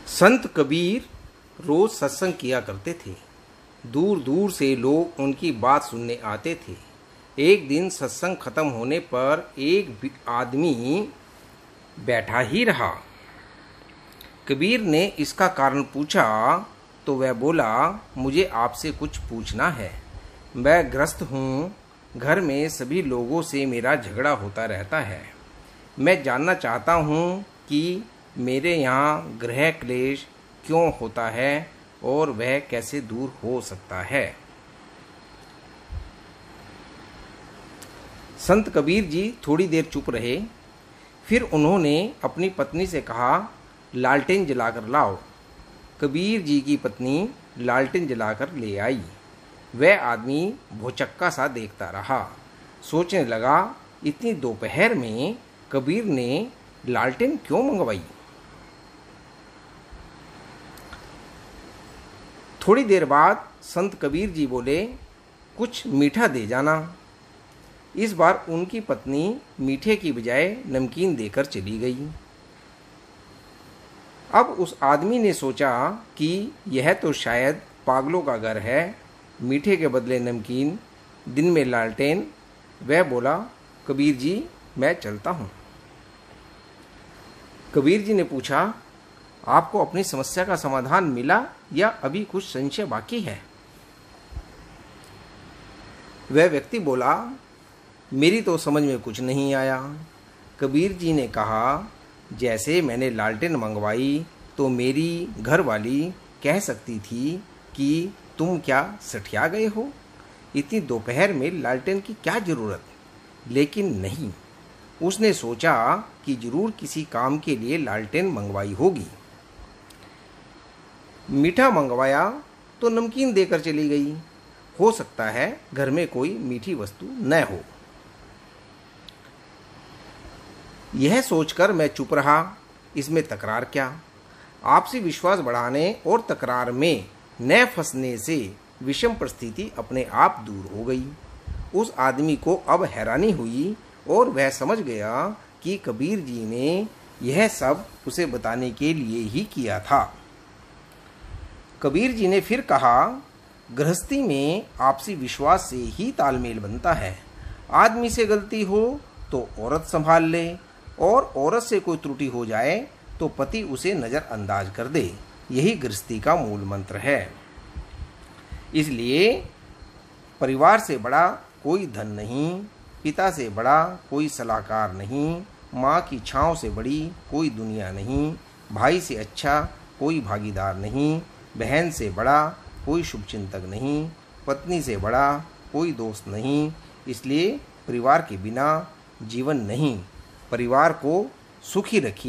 संत कबीर रोज सत्संग किया करते थे। दूर दूर से लोग उनकी बात सुनने आते थे। एक दिन सत्संग खत्म होने पर एक आदमी बैठा ही रहा। कबीर ने इसका कारण पूछा तो वह बोला, मुझे आपसे कुछ पूछना है। मैं ग्रस्त हूँ, घर में सभी लोगों से मेरा झगड़ा होता रहता है। मैं जानना चाहता हूँ कि मेरे यहाँ गृह क्लेश क्यों होता है और वह कैसे दूर हो सकता है। संत कबीर जी थोड़ी देर चुप रहे। फिर उन्होंने अपनी पत्नी से कहा, लालटेन जलाकर लाओ। कबीर जी की पत्नी लालटेन जलाकर ले आई। वह आदमी भौचक्का सा देखता रहा। सोचने लगा, इतनी दोपहर में कबीर ने लालटेन क्यों मंगवाई। थोड़ी देर बाद संत कबीर जी बोले, कुछ मीठा दे जाना। इस बार उनकी पत्नी मीठे की बजाय नमकीन देकर चली गई। अब उस आदमी ने सोचा कि यह तो शायद पागलों का घर है, मीठे के बदले नमकीन, दिन में लालटेन। वह बोला, कबीर जी मैं चलता हूँ। कबीर जी ने पूछा, आपको अपनी समस्या का समाधान मिला या अभी कुछ संशय बाकी है। वह व्यक्ति बोला, मेरी तो समझ में कुछ नहीं आया। कबीर जी ने कहा, जैसे मैंने लालटेन मंगवाई तो मेरी घरवाली कह सकती थी कि तुम क्या सठिया गए हो, इतनी दोपहर में लालटेन की क्या जरूरत। लेकिन नहीं, उसने सोचा कि जरूर किसी काम के लिए लालटेन मंगवाई होगी। मीठा मंगवाया तो नमकीन देकर चली गई। हो सकता है घर में कोई मीठी वस्तु न हो। यह सोचकर मैं चुप रहा। इसमें तकरार क्या। आपसी विश्वास बढ़ाने और तकरार में न फंसने से विषम परिस्थिति अपने आप दूर हो गई। उस आदमी को अब हैरानी हुई और वह समझ गया कि कबीर जी ने यह सब उसे बताने के लिए ही किया था। कबीर जी ने फिर कहा, गृहस्थी में आपसी विश्वास से ही तालमेल बनता है। आदमी से गलती हो तो औरत संभाल ले, और औरत से कोई त्रुटि हो जाए तो पति उसे नज़रअंदाज कर दे। यही गृहस्थी का मूल मंत्र है। इसलिए परिवार से बड़ा कोई धन नहीं, पिता से बड़ा कोई सलाहकार नहीं, माँ की छाँव से बड़ी कोई दुनिया नहीं, भाई से अच्छा कोई भागीदार नहीं, बहन से बड़ा कोई शुभचिंतक नहीं, पत्नी से बड़ा कोई दोस्त नहीं। इसलिए परिवार के बिना जीवन नहीं। परिवार को सुखी रखिए।